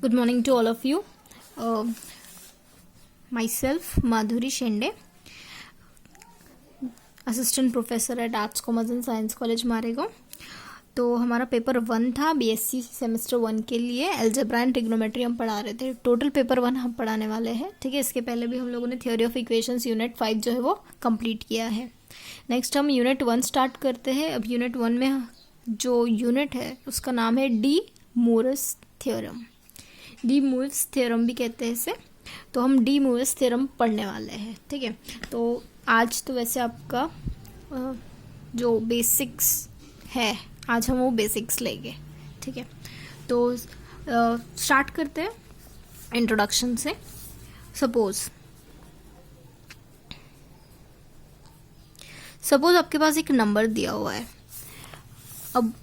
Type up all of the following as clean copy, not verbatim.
Good morning to all of you. Myself, Madhuri Shende, Assistant Professor at Arts, Commerce and Science College, Maregaon. तो हमारा paper 1 था BSc semester 1 के लिए। Algebra and trigonometry हम पढ़ा रहे थे। टोटल पेपर 1 हम पढ़ाने वाले हैं, ठीक है। इसके पहले भी हम लोगों ने थ्योरी ऑफ इक्वेशंस यूनिट 5 जो है वो कंप्लीट किया है। नेक्स्ट हम यूनिट 1 स्टार्ट करते हैं। अब यूनिट 1 में जो यूनिट है उसका नाम है डी मूरस थ्योरम। डी मूरस थ्योरम भी कहते हैं इसे। तो हम डी मूरस थ्योरम पढ़ने वाले हैं, ठीक है। तो आज तो वैसे आपका जो बेसिक्स है, आज हम वो बेसिक्स लेंगे, ठीक है। तो स्टार्ट करते हैं इंट्रोडक्शन से। सपोज आपके पास एक नंबर दिया हुआ है। अब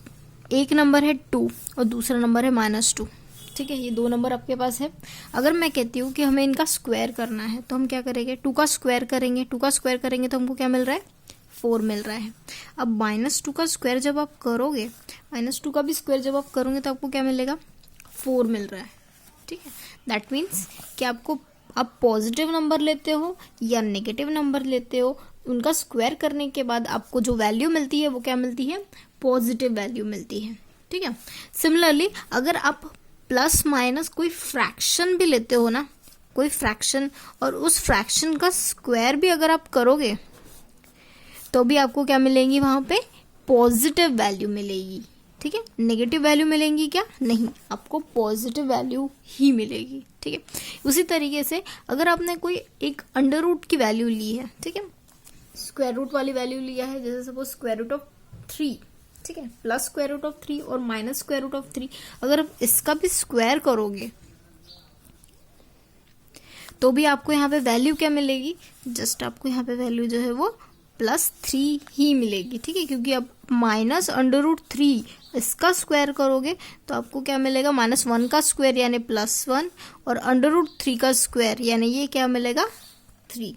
एक नंबर है 2 और दूसरा नंबर है -2, ठीक है। ये दो नंबर आपके पास है। अगर मैं कहती हूँ कि हमें इनका स्क्वायर करना है तो हम क्या करेंगे? 2 का स्क्वायर करेंगे। 2 का स्क्वायर करेंगे तो हमको क्या मिल रहा है? 4 मिल रहा है। अब -2 का स्क्वायर जब आप करोगे, -2 का भी स्क्वायर जब आप करोगे तो आपको क्या मिलेगा? 4 मिल रहा है, ठीक है। दैट मीन्स कि आप पॉजिटिव नंबर लेते हो या नेगेटिव नंबर लेते हो, उनका स्क्वायर करने के बाद आपको जो वैल्यू मिलती है वो क्या मिलती है? पॉजिटिव वैल्यू मिलती है, ठीक है। सिमिलरली अगर आप प्लस माइनस कोई फ्रैक्शन भी लेते हो ना, कोई फ्रैक्शन, और उस फ्रैक्शन का स्क्वायर भी अगर आप करोगे तो भी आपको क्या मिलेंगी? वहां पे पॉजिटिव वैल्यू मिलेगी, ठीक है। नेगेटिव वैल्यू मिलेंगी क्या? नहीं, आपको पॉजिटिव वैल्यू ही मिलेगी, ठीक है। उसी तरीके से अगर आपने कोई एक अंडर रूट की वैल्यू ली है, ठीक है, स्क्वायर रूट वाली वैल्यू लिया है, जैसे सपोज स्क्वायर रूट ऑफ 3, ठीक है, प्लस स्क्वायर रूट ऑफ 3 और माइनस स्क्वायर रूट ऑफ 3, अगर आप इसका भी स्क्वायर करोगे तो भी आपको यहाँ पे वैल्यू क्या मिलेगी? जस्ट आपको यहाँ पे वैल्यू जो है वो +3 ही मिलेगी, ठीक है। क्योंकि अब -√3 इसका स्क्वायर करोगे तो आपको क्या मिलेगा? -1 का स्क्वायर यानी +1 और √3 का स्क्वायर यानी ये क्या मिलेगा? 3।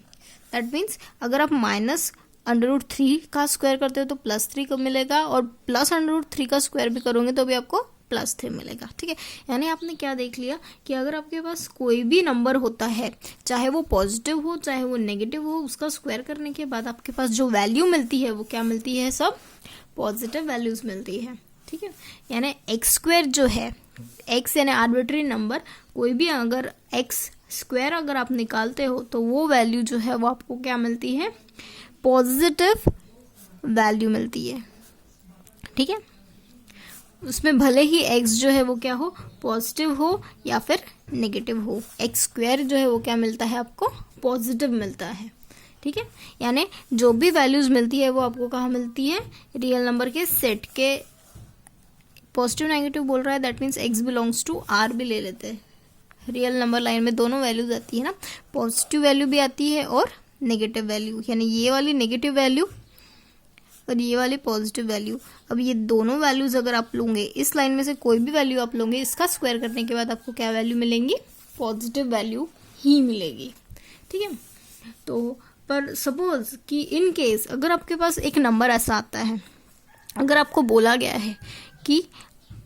दैट मीन्स अगर आप -√3 का स्क्वायर करते हो तो +3 का मिलेगा, और +√3 का स्क्वायर भी करोगे तो भी आपको +3 मिलेगा, ठीक है। यानी आपने क्या देख लिया कि अगर आपके पास कोई भी नंबर होता है, चाहे वो पॉजिटिव हो चाहे वो नेगेटिव हो, उसका स्क्वायर करने के बाद आपके पास जो वैल्यू मिलती है वो क्या मिलती है? सब पॉजिटिव वैल्यूज मिलती है, ठीक है। यानी x² जो है, x यानी आर्बिट्री नंबर, कोई भी अगर x² अगर आप निकालते हो तो वो वैल्यू जो है वो आपको क्या मिलती है? पॉजिटिव वैल्यू मिलती है, ठीक है। उसमें भले ही x जो है वो क्या हो? पॉजिटिव हो या फिर नेगेटिव हो, x² जो है वो क्या मिलता है? आपको पॉजिटिव मिलता है, ठीक है। यानी जो भी वैल्यूज मिलती है वो आपको कहाँ मिलती है? रियल नंबर के सेट के। पॉजिटिव नेगेटिव बोल रहा है, that means x belongs to r भी ले लेते हैं। रियल नंबर लाइन में दोनों वैल्यूज आती है ना, पॉजिटिव वैल्यू भी आती है और नेगेटिव वैल्यू, यानी ये वाली नेगेटिव वैल्यू और ये वाली पॉजिटिव वैल्यू। अब ये दोनों वैल्यूज अगर आप लोगे, इस लाइन में से कोई भी वैल्यू आप लोगे, इसका स्क्वायर करने के बाद आपको क्या वैल्यू मिलेंगी? पॉजिटिव वैल्यू ही मिलेगी, ठीक है। तो पर सपोज कि इन केस अगर आपके पास एक नंबर ऐसा आता है, अगर आपको बोला गया है कि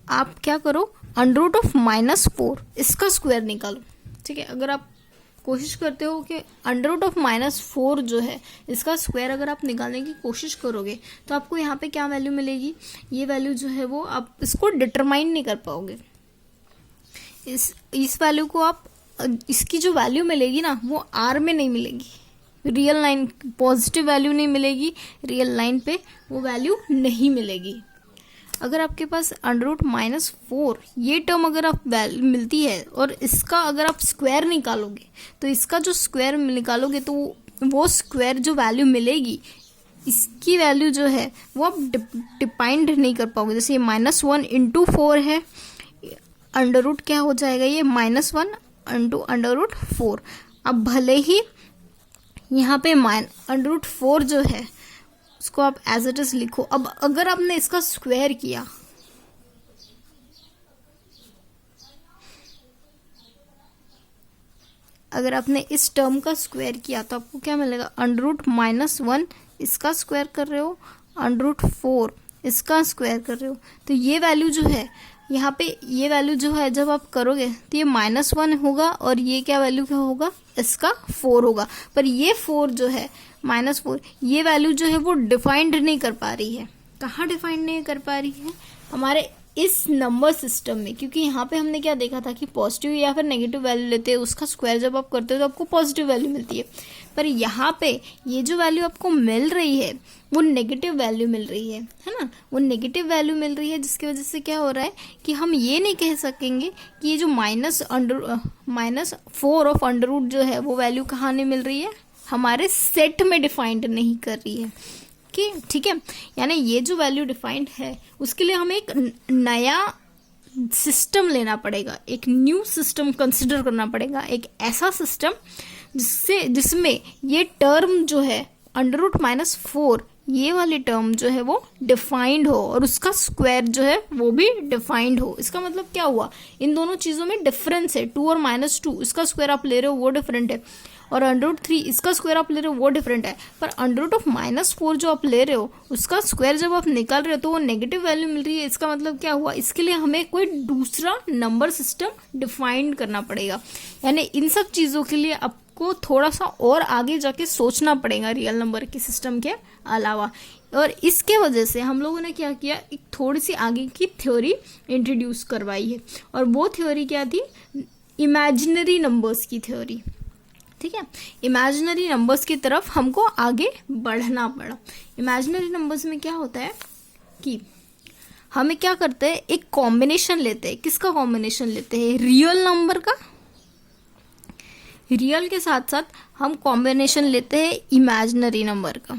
आप क्या करो? √(-4) इसका स्क्वायर निकालो, ठीक है। अगर आप कोशिश करते हो कि √(-4) जो है इसका स्क्वायर अगर आप निकालने की कोशिश करोगे तो आपको यहाँ पे क्या वैल्यू मिलेगी? ये वैल्यू जो है वो आप इसको डिटरमाइन नहीं कर पाओगे। इस वैल्यू को आप, इसकी जो वैल्यू मिलेगी ना वो r में नहीं मिलेगी, रियल लाइन पॉजिटिव वैल्यू नहीं मिलेगी, रियल लाइन पे वो वैल्यू नहीं मिलेगी। अगर आपके पास √(-4) ये टर्म अगर आप मिलती है और इसका अगर आप स्क्वायर निकालोगे तो इसका जो स्क्वायर निकालोगे तो वो स्क्वायर जो वैल्यू मिलेगी, इसकी वैल्यू जो है वो आप डिफाइंड नहीं कर पाओगे। जैसे ये -1 × 4 है, अंडर रूट क्या हो जाएगा? ये -1 × √4। अब भले ही यहाँ पे √4 जो है उसको आप एज इट इज लिखो। अब अगर आपने इसका स्क्वायर किया, अगर आपने इस टर्म का स्क्वायर किया तो आपको क्या मिलेगा? √-1 इसका स्क्वायर कर रहे हो, √4 इसका स्क्वायर कर रहे हो, तो ये वैल्यू जो है यहाँ पे ये वैल्यू जो है जब आप करोगे तो ये -1 होगा और ये क्या वैल्यू क्या होगा, इसका 4 होगा। पर ये 4 जो है -4, ये वैल्यू जो है वो डिफाइंड नहीं कर पा रही है। कहाँ डिफाइंड नहीं कर पा रही है, हमारे इस नंबर सिस्टम में, क्योंकि यहाँ पे हमने क्या देखा था कि पॉजिटिव या फिर नेगेटिव वैल्यू लेते हैं, उसका स्क्वायर जब आप करते हो तो आपको पॉजिटिव वैल्यू मिलती है। पर यहाँ पे ये जो वैल्यू आपको मिल रही है वो नेगेटिव वैल्यू मिल रही है ना, वो नेगेटिव वैल्यू मिल रही है, जिसकी वजह से क्या हो रहा है कि हम ये नहीं कह सकेंगे कि ये जो -4 ऑफ अंडर रूट जो है वो वैल्यू कहाँ नहीं मिल रही है, हमारे सेट में डिफाइंड नहीं कर रही है कि ठीक है। यानी ये जो वैल्यू डिफाइंड है उसके लिए हमें एक नया सिस्टम लेना पड़ेगा, एक न्यू सिस्टम कंसिडर करना पड़ेगा, एक ऐसा सिस्टम जिसमें ये टर्म जो है √-4 ये वाली टर्म जो है वो डिफाइंड हो और उसका स्क्वायर जो है वो भी डिफाइंड हो। इसका मतलब क्या हुआ, इन दोनों चीज़ों में डिफरेंस है। 2 और -2 इसका स्क्वायर आप ले रहे हो वो डिफरेंट है, और √3 इसका स्क्वायर आप ले रहे हो वो डिफरेंट है। पर √-4 जो आप ले रहे हो उसका स्क्वायर जब आप निकाल रहे हो तो वो नेगेटिव वैल्यू मिल रही है। इसका मतलब क्या हुआ, इसके लिए हमें कोई दूसरा नंबर सिस्टम डिफाइन करना पड़ेगा। यानी इन सब चीज़ों के लिए आपको थोड़ा सा और आगे जाके सोचना पड़ेगा रियल नंबर के सिस्टम के अलावा। और इसके वजह से हम लोगों ने क्या किया, एक थोड़ी सी आगे की थ्योरी इंट्रोड्यूस करवाई है, और वो थ्योरी क्या थी, इमेजिनरी नंबर्स की थ्योरी। ठीक है, इमेजिनरी नंबर्स की तरफ हमको आगे बढ़ना पड़ा। इमेजिनरी नंबर्स में क्या होता है कि हमें क्या करते हैं, एक कॉम्बिनेशन लेते हैं। किसका कॉम्बिनेशन लेते हैं, रियल नंबर का। रियल के साथ साथ हम कॉम्बिनेशन लेते हैं इमेजिनरी नंबर का।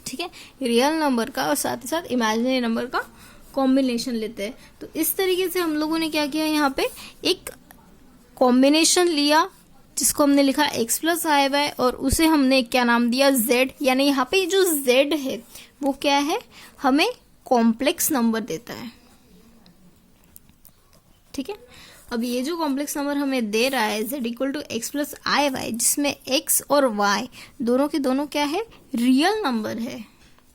ठीक है, रियल नंबर का और साथ ही साथ इमेजिनरी नंबर का कॉम्बिनेशन लेते हैं। तो इस तरीके से हम लोगों ने क्या किया, यहाँ पे एक कॉम्बिनेशन लिया जिसको हमने लिखा x + i/y, और उसे हमने क्या नाम दिया, z। यानी यहाँ पे जो z है वो क्या है, हमें कॉम्प्लेक्स नंबर देता है। ठीक है, अब ये जो कॉम्प्लेक्स नंबर हमें दे रहा है z = x + i/y, जिसमें x और y दोनों के दोनों क्या है, रियल नंबर है।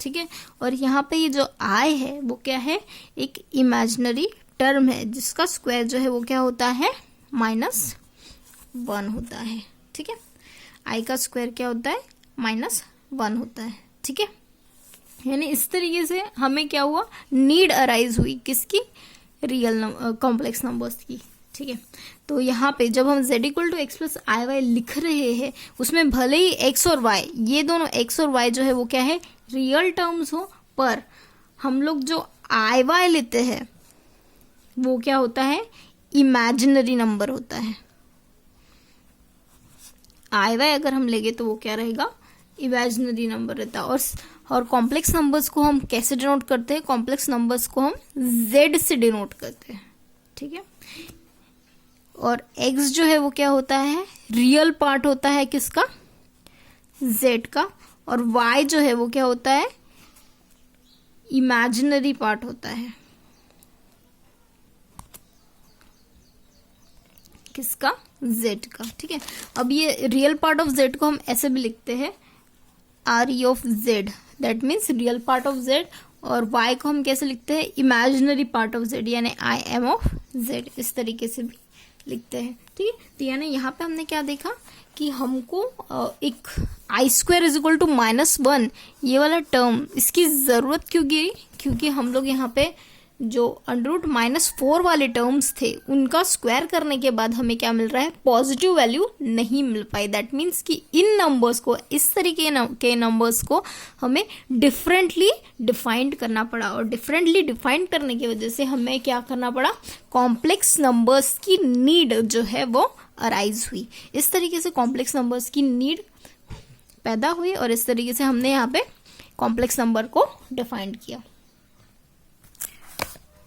ठीक है, और यहाँ पे ये जो i है वो क्या है, एक इमेजिनरी टर्म है जिसका स्क्वायर जो है वो क्या होता है, -1 होता है। ठीक है, i का स्क्वायर क्या होता है, -1 होता है। ठीक है, यानी इस तरीके से हमें क्या हुआ, नीड अराइज हुई किसकी, रियल कॉम्प्लेक्स नंबर्स की। ठीक है, तो यहाँ पे जब हम z = x + i/y लिख रहे हैं, उसमें भले ही x और y, ये दोनों x और y जो है वो क्या है, रियल टर्म्स हो, पर हम लोग जो i/y लेते हैं वो क्या होता है, इमेजिनरी नंबर होता है। i/y अगर हम लेंगे तो वो क्या रहेगा, इमेजिनरी नंबर रहता है। और कॉम्प्लेक्स नंबर्स को हम कैसे डिनोट करते हैं, कॉम्प्लेक्स नंबर्स को हम z से डिनोट करते हैं। ठीक है, और x जो है वो क्या होता है, रियल पार्ट होता है किसका, z का, और y जो है वो क्या होता है, इमेजिनरी पार्ट होता है किसका, z का। ठीक है, अब ये रियल पार्ट ऑफ z को हम ऐसे भी लिखते हैं RE of z, that means real part of z, और y को हम कैसे लिखते हैं, इमेजिनरी पार्ट ऑफ z, यानी IM ऑफ z, इस तरीके से भी लिखते हैं। ठीक है, तो यानी यहाँ पे हमने क्या देखा कि हमको एक i² = -1 ये वाला टर्म, इसकी ज़रूरत क्यों गिरी, क्योंकि हम लोग यहाँ पे जो √-4 वाले टर्म्स थे उनका स्क्वायर करने के बाद हमें क्या मिल रहा है, पॉजिटिव वैल्यू नहीं मिल पाई। दैट मीन्स कि इन नंबर्स को, इस तरीके के नंबर्स को हमें डिफरेंटली डिफाइंड करना पड़ा, और डिफरेंटली डिफाइंड करने की वजह से हमें क्या करना पड़ा, कॉम्प्लेक्स नंबर्स की नीड जो है वो अराइज हुई। इस तरीके से कॉम्प्लेक्स नंबर्स की नीड पैदा हुई, और इस तरीके से हमने यहाँ पे कॉम्प्लेक्स नंबर को डिफाइंड किया।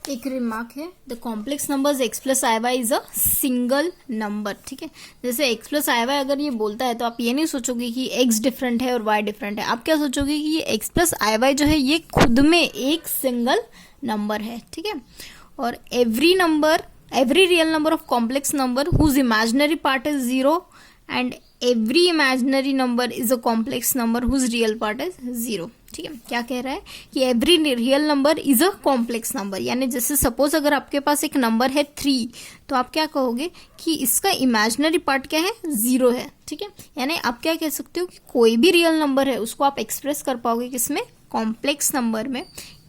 एक रिमार्क है, the complex numbers x + i/y is a single number. ठीक है, जैसे x + i/y अगर ये बोलता है तो आप ये नहीं सोचोगे कि x डिफरेंट है और y डिफरेंट है, आप क्या सोचोगे कि ये x + i/y जो है ये खुद में एक सिंगल नंबर है। ठीक है, और every real number of complex number whose imaginary part is 0 and every imaginary number is a complex number whose real part is 0. ठीक है, क्या कह रहा है कि every real number is a complex number, यानी जैसे सपोज अगर आपके पास एक नंबर है 3, तो आप क्या कहोगे कि इसका इमेजिनरी पार्ट क्या है, 0 है। ठीक है, यानी आप क्या कह सकते हो कि कोई भी रियल नंबर है उसको आप एक्सप्रेस कर पाओगे किसमें, कॉम्प्लेक्स नंबर में।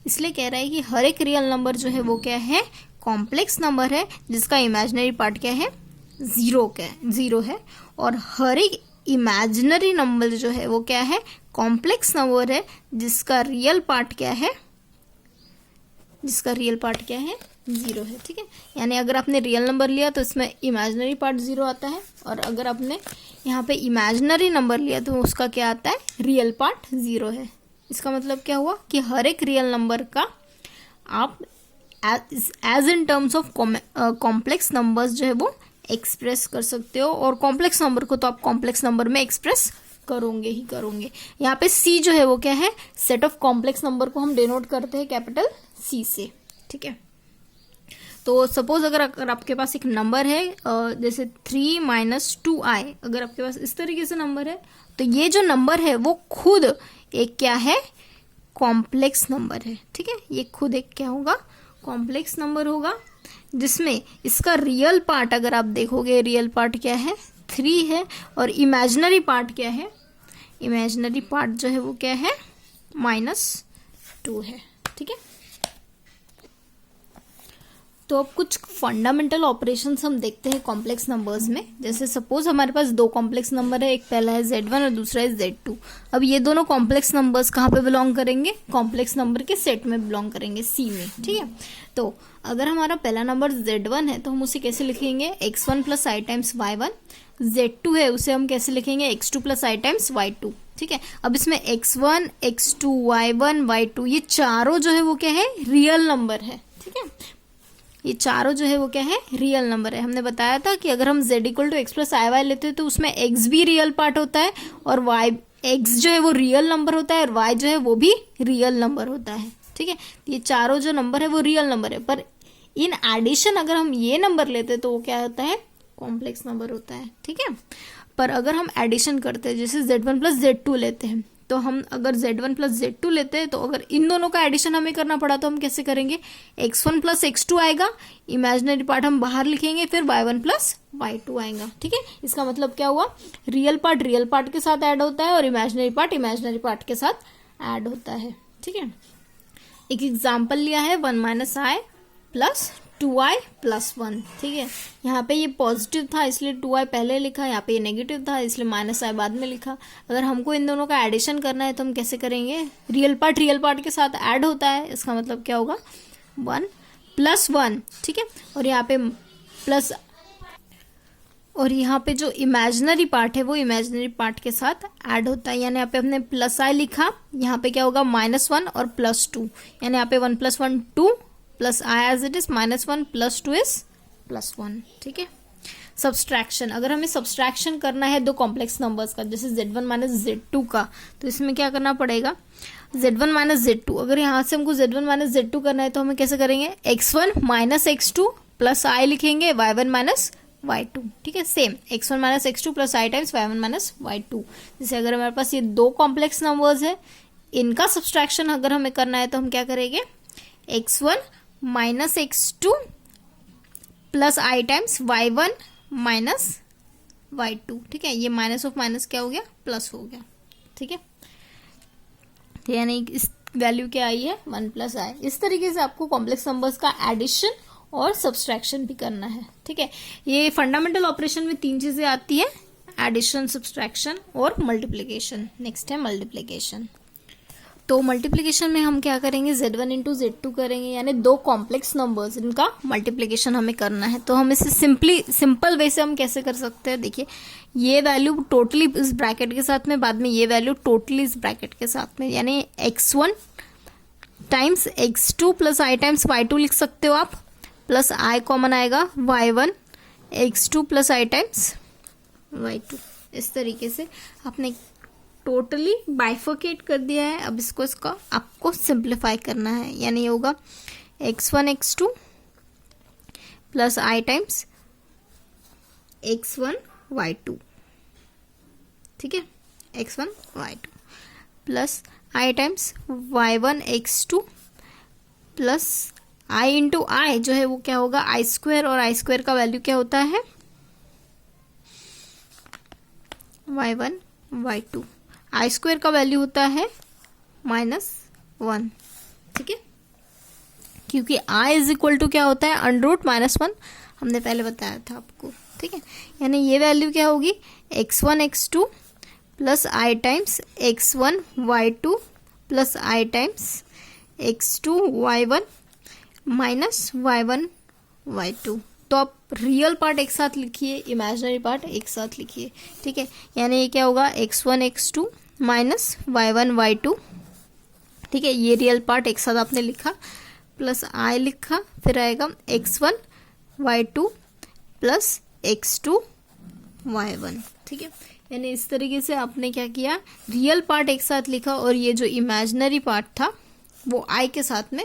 इसलिए कह रहा है कि हर एक रियल नंबर जो है वो क्या है, कॉम्प्लेक्स नंबर है जिसका इमेजिनरी पार्ट क्या है, 0 है। और हर एक इमेजिनरी नंबर जो है वो क्या है, कॉम्प्लेक्स नंबर है जिसका रियल पार्ट क्या है, 0 है। ठीक है, यानी अगर आपने रियल नंबर लिया तो इसमें इमेजिनरी पार्ट 0 आता है, और अगर आपने यहाँ पे इमेजिनरी नंबर लिया तो उसका क्या आता है, रियल पार्ट 0 है। इसका मतलब क्या हुआ कि हर एक रियल नंबर का आप as in terms of complex numbers जो है वो एक्सप्रेस कर सकते हो, और कॉम्प्लेक्स नंबर को तो आप कॉम्प्लेक्स नंबर में एक्सप्रेस करोगे। यहाँ पे सी जो है वो क्या है, सेट ऑफ कॉम्प्लेक्स नंबर को हम डिनोट करते हैं कैपिटल सी से। ठीक है, तो सपोज अगर आपके पास एक नंबर है जैसे 3 - 2i, अगर आपके पास इस तरीके से नंबर है, तो ये जो नंबर है वो खुद एक क्या है, कॉम्प्लेक्स नंबर है। ठीक है, ये खुद एक क्या होगा, कॉम्प्लेक्स नंबर होगा, जिसमें इसका रियल पार्ट अगर आप देखोगे, रियल पार्ट क्या है, 3 है, और इमेजिनरी पार्ट क्या है, इमेजिनरी पार्ट जो है वो क्या है, -2 है। ठीक है, तो अब कुछ फंडामेंटल ऑपरेशंस हम देखते हैं कॉम्प्लेक्स नंबर्स में। जैसे सपोज हमारे पास दो कॉम्प्लेक्स नंबर है, एक पहला है Z1 और दूसरा है Z2। अब ये दोनों कॉम्प्लेक्स नंबर्स कहाँ पे बिलोंग करेंगे, कॉम्प्लेक्स नंबर के सेट में बिलोंग करेंगे, C में। ठीक है, तो अगर हमारा पहला नंबर Z1 है तो हम उसे कैसे लिखेंगे, x1 + i × y1। Z2 है उसे हम कैसे लिखेंगे, x2 + i × y2। ठीक है, अब इसमें x1, x2, y1, y2 ये चारों जो है वो क्या है, रियल नंबर है। ठीक है, ये चारों जो है वो क्या है, रियल नंबर है। हमने बताया था कि अगर हम z = x + iy लेते हैं तो उसमें x भी रियल पार्ट होता है, और y x जो है वो रियल नंबर होता है, और y जो है वो भी रियल नंबर होता है। ठीक है, ये चारों जो नंबर है वो रियल नंबर है, पर इन एडिशन अगर हम ये नंबर लेते हैं तो वो क्या होता है, कॉम्प्लेक्स नंबर होता है। ठीक है, पर अगर हम एडिशन करते हैं, जैसे Z1 + Z2 लेते हैं, तो हम अगर Z1 + Z2 लेते हैं तो अगर इन दोनों का एडिशन हमें करना पड़ा तो हम कैसे करेंगे, x1 + x2 आएगा, इमेजिनरी पार्ट हम बाहर लिखेंगे, फिर y1 + y2 आएगा। ठीक है, इसका मतलब क्या हुआ, रियल पार्ट के साथ ऐड होता है, और इमेजिनरी पार्ट के साथ ऐड होता है। ठीक है, एक एग्जाम्पल लिया है 1 - i + 2i + 1। ठीक है, यहाँ पे ये पॉजिटिव था इसलिए 2i पहले लिखा, यहाँ पे ये नेगेटिव था इसलिए -i बाद में लिखा। अगर हमको इन दोनों का एडिशन करना है तो हम कैसे करेंगे, रियल पार्ट के साथ ऐड होता है, इसका मतलब क्या होगा, 1 + 1। ठीक है, और यहाँ पे प्लस, और यहाँ पे जो इमेजिनरी पार्ट है वो इमेजिनरी पार्ट के साथ ऐड होता है, यानी यहाँ पे हमने +i लिखा, यहाँ पे क्या होगा, -1 और +2, यानी यहाँ पे 1 + 1 2 + i as it is, -1 + 2 is +1। ठीक है, सब्सट्रैक्शन, अगर हमें सब्सट्रैक्शन करना है दो कॉम्प्लेक्स नंबर्स का, जैसे Z1 - Z2 का, तो इसमें क्या करना पड़ेगा, Z1 - Z2, अगर यहाँ से हमको Z1 - Z2 करना है तो हमें कैसे करेंगे, x1 - x2 + i लिखेंगे, y1 - y2। ठीक है, same x1 - x2 + i × y1 - y2। जैसे अगर हमारे पास ये दो कॉम्प्लेक्स नंबर्स है, इनका सब्सट्रैक्शन अगर हमें करना है तो हम क्या करेंगे, x1 - x2 + i × y1 - y2। ठीक है, ये माइनस ऑफ माइनस क्या हो गया, प्लस हो गया। ठीक है, तो यानी इस वैल्यू क्या आई है, 1 + i। इस तरीके से आपको कॉम्प्लेक्स नंबर्स का एडिशन और सब्सट्रैक्शन भी करना है। ठीक है, ये फंडामेंटल ऑपरेशन में 3 चीजें आती है, एडिशन, सब्सट्रैक्शन और मल्टीप्लिकेशन। नेक्स्ट है मल्टीप्लिकेशन। तो मल्टीप्लिकेशन में हम क्या करेंगे, Z1 × Z2 करेंगे, यानी दो कॉम्प्लेक्स नंबर्स इनका मल्टीप्लिकेशन हमें करना है। तो हम इसे सिंपल वे से हम कैसे कर सकते हैं, देखिए ये वैल्यू टोटली इस ब्रैकेट के साथ में, बाद में ये वैल्यू टोटली इस ब्रैकेट के साथ में, यानी x1 × x2 + i × y2 लिख सकते हो आप, प्लस i कॉमन आएगा, y1 x2 + i × y2। इस तरीके से आपने टोटली बाइफर्केट कर दिया है। अब इसको आपको सिंप्लीफाई करना है, यानी ये होगा x1 x2 + i × x1 y2। ठीक है, x1 y2। Plus i times y1 x2 plus I into आई जो है वो क्या होगा आई स्क्वायर, और आई स्क्वायर का वैल्यू क्या होता है y1 y2। आई स्क्वायर का वैल्यू होता है -1, ठीक है, क्योंकि i इज इक्वल टू क्या होता है √-1, हमने पहले बताया था आपको, ठीक है। यानी ये वैल्यू क्या होगी x1 x2 plus i times x1 y2 plus i times x2 y1 minus y1 y2। तो आप रियल पार्ट एक साथ लिखिए, इमेजिनरी पार्ट एक साथ लिखिए, ठीक है। यानी ये क्या होगा x1 x2 minus y1 y2, ठीक है। ये रियल पार्ट एक साथ आपने लिखा, प्लस आई लिखा, फिर आएगा x1 y2 plus x2 y1, ठीक है। यानी इस तरीके से आपने क्या किया, रियल पार्ट एक साथ लिखा और ये जो इमेजिनरी पार्ट था वो आई के साथ में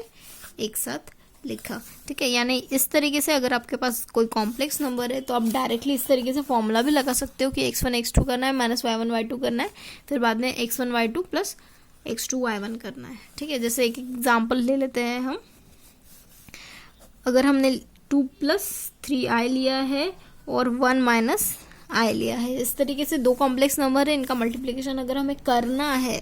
एक साथ लिखा, ठीक है। यानी इस तरीके से अगर आपके पास कोई कॉम्प्लेक्स नंबर है तो आप डायरेक्टली इस तरीके से फॉर्मूला भी लगा सकते हो कि x1 x2 करना है माइनस y1 y2 करना है, फिर बाद में x1 y2 plus x2 y1 करना है, ठीक है। जैसे एक एग्जाम्पल ले लेते हैं हम, अगर हमने 2 प्लस 3i लिया है और 1 माइनस आई लिया है, इस तरीके से दो कॉम्प्लेक्स नंबर है, इनका मल्टीप्लिकेशन अगर हमें करना है,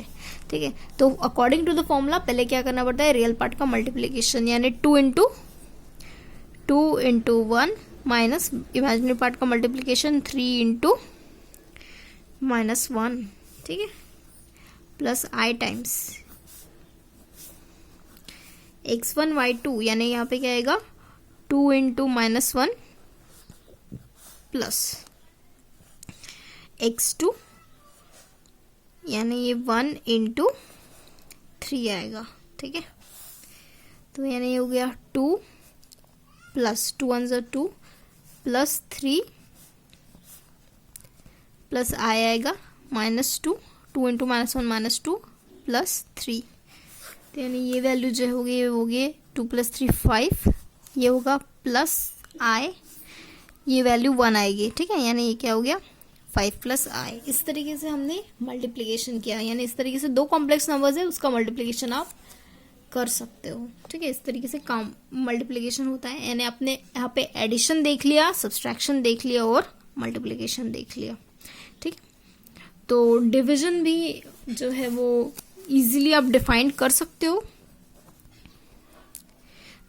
ठीक है, तो अकॉर्डिंग टू द फॉर्मूला पहले क्या करना पड़ता है रियल पार्ट का मल्टीप्लिकेशन, यानी 2 इंटू 1 माइनस इमेजिनरी पार्ट का मल्टीप्लिकेशन 3 इंटू -1, ठीक है, plus i times x1 y2, यानी यहाँ पे क्या आएगा 2 इंटू -1 प्लस x2, यानी ये 1 इंटू 3 आएगा, ठीक है। तो यानी ये हो गया 2 प्लस 2 1 ज़ा 2 प्लस 3 प्लस आई आएगा -2, 2 इंटू -1 -2 प्लस 3, तो यानी ये वैल्यू जो होगी ये होगी 2 प्लस 3 5, ये होगा प्लस आई, ये वैल्यू 1 आएगी, ठीक है। यानी ये क्या हो गया 5 प्लस आई। इस तरीके से हमने मल्टीप्लिकेशन किया, यानी इस तरीके से दो कॉम्प्लेक्स नंबर्स है उसका मल्टीप्लिकेशन आप कर सकते हो, ठीक है। इस तरीके से काम मल्टीप्लिकेशन होता है, यानी आपने यहाँ पे एडिशन देख लिया, सब्सट्रैक्शन देख लिया और मल्टीप्लिकेशन देख लिया, ठीक। तो डिवीजन भी जो है वो इजीली आप डिफाइन कर सकते हो।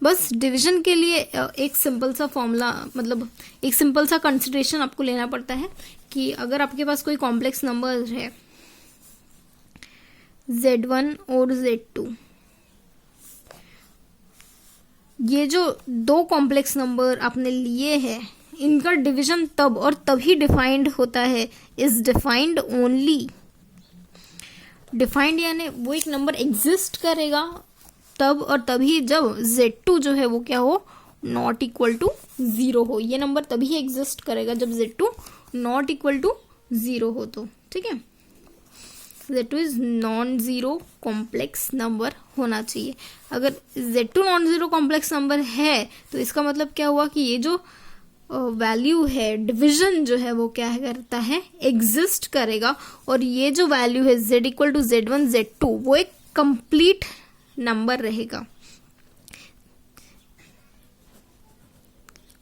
बस डिवीजन के लिए एक सिंपल सा फॉर्मूला, मतलब एक सिंपल सा कंसिडरेशन आपको लेना पड़ता है कि अगर आपके पास कोई कॉम्प्लेक्स नंबर है Z1 और Z2, ये जो दो कॉम्प्लेक्स नंबर आपने लिए हैं इनका डिवीजन तब और तभी डिफाइंड होता है, इज डिफाइंड ओनली, डिफाइंड यानी वो एक नंबर एग्जिस्ट करेगा तब और तभी जब Z2 जो है वो क्या हो नॉट इक्वल टू 0 हो। ये नंबर तभी एग्जिस्ट करेगा जब Z2 नॉट इक्वल टू 0 हो, तो ठीक है Z2 is non zero complex number होना चाहिए। अगर Z2 non zero complex number है तो इसका मतलब क्या हुआ कि ये जो वैल्यू है डिवीजन जो है वो क्या करता है एग्जिस्ट करेगा, और ये जो वैल्यू है Z equal to Z1 Z2 वो एक कंप्लीट नंबर रहेगा,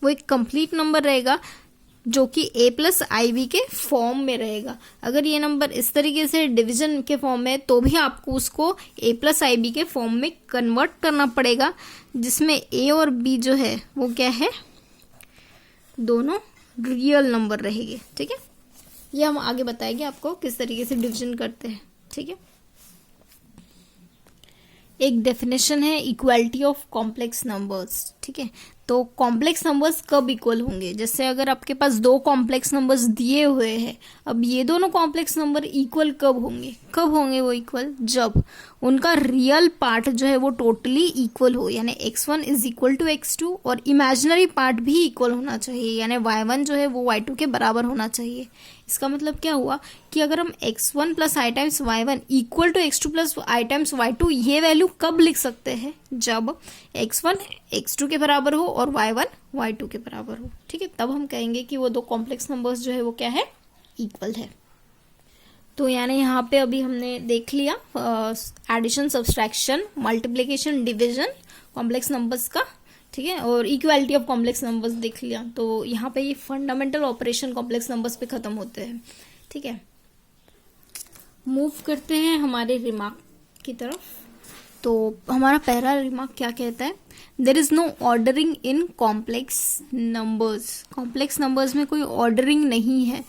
वो एक कंप्लीट नंबर रहेगा जो कि a प्लस आई बी के फॉर्म में रहेगा। अगर ये नंबर इस तरीके से डिवीजन के फॉर्म में तो भी आपको उसको a प्लस आई बी के फॉर्म में कन्वर्ट करना पड़ेगा, जिसमें a और b जो है वो क्या है दोनों रियल नंबर रहेंगे, ठीक है। ये हम आगे बताएंगे आपको किस तरीके से डिवीजन करते हैं, ठीक है। एक डेफिनेशन है इक्वालिटी ऑफ कॉम्प्लेक्स नंबर्स, ठीक है। तो कॉम्प्लेक्स नंबर्स कब इक्वल होंगे, जैसे अगर आपके पास दो कॉम्प्लेक्स नंबर्स दिए हुए हैं, अब ये दोनों कॉम्प्लेक्स नंबर इक्वल कब होंगे, कब होंगे वो इक्वल जब उनका रियल पार्ट जो है वो टोटली इक्वल हो, यानी x1 is equal to x2 और इमेजिनरी पार्ट भी इक्वल होना चाहिए, यानी y1 जो है वो y2 के बराबर होना चाहिए। इसका मतलब क्या हुआ कि अगर हम x1 plus i times y1 equal to x2 plus i times y2 ये वैल्यू कब लिख सकते हैं जब x1 x2 के बराबर हो और y1 y2 के बराबर हो, ठीक है। तब हम कहेंगे कि वो दो कॉम्प्लेक्स नंबर्स जो है वो क्या है इक्वल है। तो यानी यहाँ पे अभी हमने देख लिया addition, subtraction, multiplication, division complex numbers का, ठीक है, और इक्वालिटी ऑफ कॉम्प्लेक्स नंबर्स देख लिया। तो यहाँ पे ये फंडामेंटल ऑपरेशन कॉम्प्लेक्स नंबर्स पे खत्म होते हैं, ठीक है। मूव करते हैं हमारे रिमार्क की तरफ। तो हमारा पहला रिमार्क क्या कहता है, there is no ordering in complex numbers. Complex numbers में कोई ऑर्डरिंग नहीं है।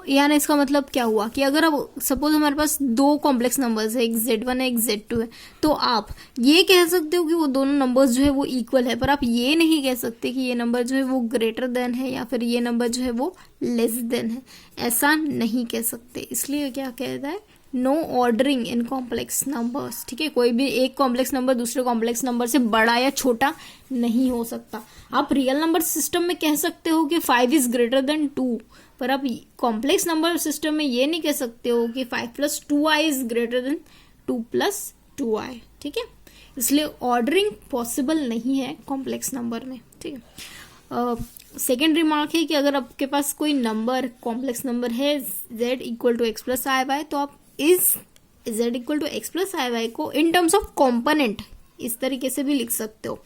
यानी इसका मतलब क्या हुआ कि अगर अब सपोज हमारे पास दो कॉम्प्लेक्स नंबर्स है, एक Z1 है एक Z2 है, तो आप ये कह सकते हो कि वो दोनों नंबर्स जो है वो इक्वल है, पर आप ये नहीं कह सकते कि ये नंबर जो है वो ग्रेटर देन है या फिर ये नंबर जो है वो लेस देन है। ऐसा नहीं कह सकते। इसलिए क्या कहता है, no ordering in complex numbers, ठीक है। कोई भी एक कॉम्प्लेक्स नंबर दूसरे कॉम्प्लेक्स नंबर से बड़ा या छोटा नहीं हो सकता। आप रियल नंबर सिस्टम में कह सकते हो कि 5 इज ग्रेटर देन 2, पर आप कॉम्प्लेक्स नंबर सिस्टम में ये नहीं कह सकते हो कि 5 + 2i is greater than 2 + 2i, ठीक है। इसलिए ऑर्डरिंग पॉसिबल नहीं है कॉम्प्लेक्स नंबर में, ठीक है। सेकेंड रिमार्क है कि अगर आपके पास कोई नंबर कॉम्प्लेक्स नंबर है z = x + iy, तो आप इस z = x + iy को इन टर्म्स ऑफ कॉम्पोनेंट इस तरीके से भी लिख सकते हो,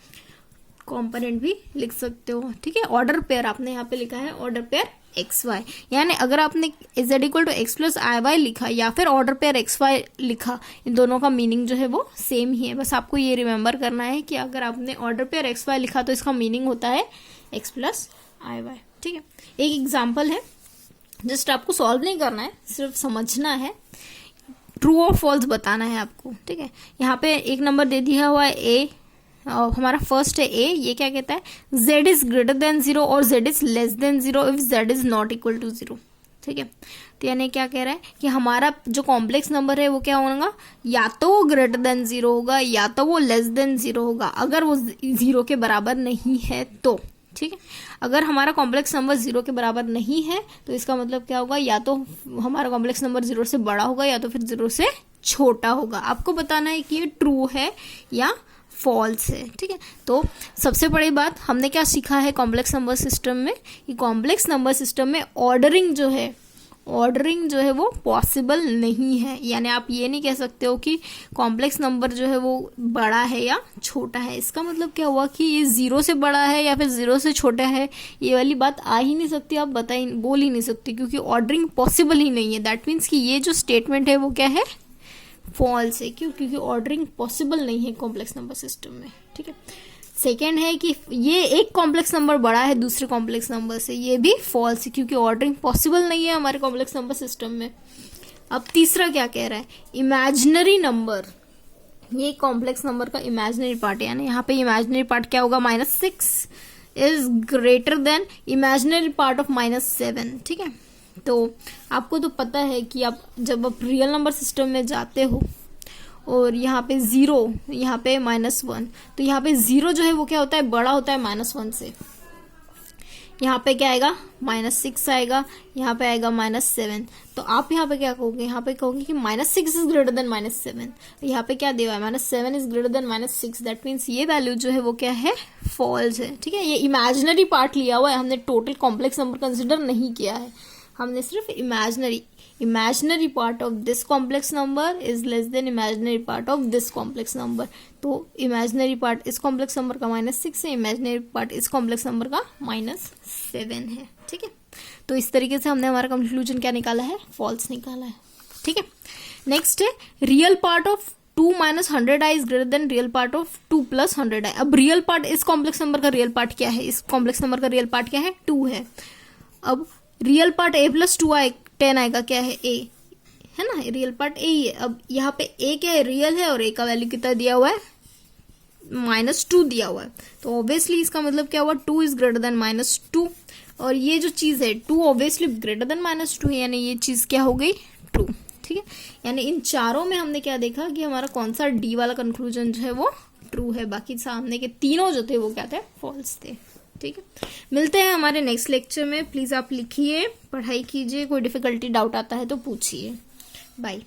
कॉम्पोनेंट भी लिख सकते हो, ठीक है। ऑर्डर पेयर आपने यहाँ पे लिखा है, ऑर्डर पेयर XY, यानी अगर आपने z = x + iy लिखा या फिर ऑर्डर पेयर XY लिखा, इन दोनों का मीनिंग जो है वो सेम ही है। बस आपको ये रिमेंबर करना है कि अगर आपने ऑर्डर पेयर XY लिखा तो इसका मीनिंग होता है x + iy, ठीक है। एक एग्जाम्पल है, जस्ट आपको सॉल्व नहीं करना है, सिर्फ समझना है, ट्रू और फॉल्स बताना है आपको, ठीक है। यहाँ पे एक नंबर दे दिया हुआ है a, हमारा फर्स्ट है a, ये क्या कहता है, z इज ग्रेटर देन 0 और z is less than 0 if z is not equal to 0, ठीक है। तो यानी क्या कह रहा है कि हमारा जो कॉम्प्लेक्स नंबर है वो क्या होगा, या तो वो ग्रेटर देन 0 होगा या तो वो लेस देन 0 होगा, अगर वो 0 के बराबर नहीं है तो, ठीक है। अगर हमारा कॉम्प्लेक्स नंबर 0 के बराबर नहीं है तो इसका मतलब क्या होगा, या तो हमारा कॉम्प्लेक्स नंबर 0 से बड़ा होगा या तो फिर 0 से छोटा होगा। आपको बताना है कि ये ट्रू है या फॉल्स है, ठीक है। तो सबसे बड़ी बात हमने क्या सीखा है कॉम्प्लेक्स नंबर सिस्टम में, कि कॉम्प्लेक्स नंबर सिस्टम में ऑर्डरिंग जो है वो पॉसिबल नहीं है। यानी आप ये नहीं कह सकते हो कि कॉम्प्लेक्स नंबर जो है वो बड़ा है या छोटा है। इसका मतलब क्या हुआ कि ये 0 से बड़ा है या फिर 0 से छोटा है, ये वाली बात आ ही नहीं सकती, आप बोल ही नहीं सकते, क्योंकि ऑर्डरिंग पॉसिबल ही नहीं है। दैट मीन्स कि ये जो स्टेटमेंट है वो क्या है, फॉल्स है। क्यों? क्योंकि ऑर्डरिंग पॉसिबल नहीं है कॉम्प्लेक्स नंबर सिस्टम में, ठीक है। सेकेंड है कि ये एक कॉम्प्लेक्स नंबर बड़ा है दूसरे कॉम्प्लेक्स नंबर से, ये भी फॉल्स है क्योंकि ऑर्डरिंग पॉसिबल नहीं है हमारे कॉम्प्लेक्स नंबर सिस्टम में। अब तीसरा क्या कह रहा है, इमेजिनरी नंबर, ये कॉम्प्लेक्स नंबर का इमेजिनरी पार्ट है, यानी यहाँ पे इमेजिनरी पार्ट क्या होगा, -6 is greater than imaginary part of -7, ठीक है। तो आपको तो पता है कि आप जब आप रियल नंबर सिस्टम में जाते हो और यहाँ पे 0, यहाँ पे -1, तो यहाँ पे 0 जो है वो क्या होता है, बड़ा होता है -1 से। यहाँ पे क्या आएगा, -6 आएगा, यहाँ पे आएगा -7। तो आप यहाँ पे क्या कहोगे, यहाँ पे कहोगे कि -6 इज ग्रेटर देन -7। यहाँ पे क्या दिया है, -7 is greater than -6। That means ये वैल्यू जो है वो क्या है, फॉल्स है, ठीक है। ये इमेजिनरी पार्ट लिया हुआ है, हमने टोटल कॉम्प्लेक्स नंबर कंसिडर नहीं किया है, हमने सिर्फ imaginary part of this complex number is less then imaginary part of this complex number. तो इमेजिनरी पार्ट इस कॉम्प्लेक्स नंबर का -6 है, इमेजिनरी पार्ट इस कॉम्प्लेक्स नंबर का -7 है, ठीक है। तो इस तरीके से हमने हमारा कंक्लूजन क्या निकाला है, फॉल्स निकाला है, ठीक है। नेक्स्ट है real part of 2 - 100i is greater than real part of 2 + 100i। अब रियल पार्ट इस कॉम्प्लेक्स नंबर का रियल पार्ट क्या है, इस कॉम्प्लेक्स नंबर का रियल पार्ट क्या है, 2 है। अब real part a + 2i 10i का क्या है, a है ना, रियल पार्ट a ही है। अब यहाँ पे a क्या है, रियल है, और a का वैल्यू कितना दिया हुआ है, -2 दिया हुआ है। तो ऑब्वियसली इसका मतलब क्या हुआ, 2 इज ग्रेटर देन -2, और ये जो चीज है 2 ऑब्वियसली ग्रेटर देन -2 है, यानी ये चीज क्या हो गई, ट्रू, ठीक है। यानी इन चारों में हमने क्या देखा कि हमारा कौन सा डी वाला कंक्लूजन जो है वो ट्रू है, बाकी सामने के तीनों जो थे वो क्या थे, फॉल्स थे, ठीक है। मिलते हैं हमारे नेक्स्ट लेक्चर में। प्लीज आप लिखिए, पढ़ाई कीजिए, कोई डिफिकल्टी डाउट आता है तो पूछिए। बाय।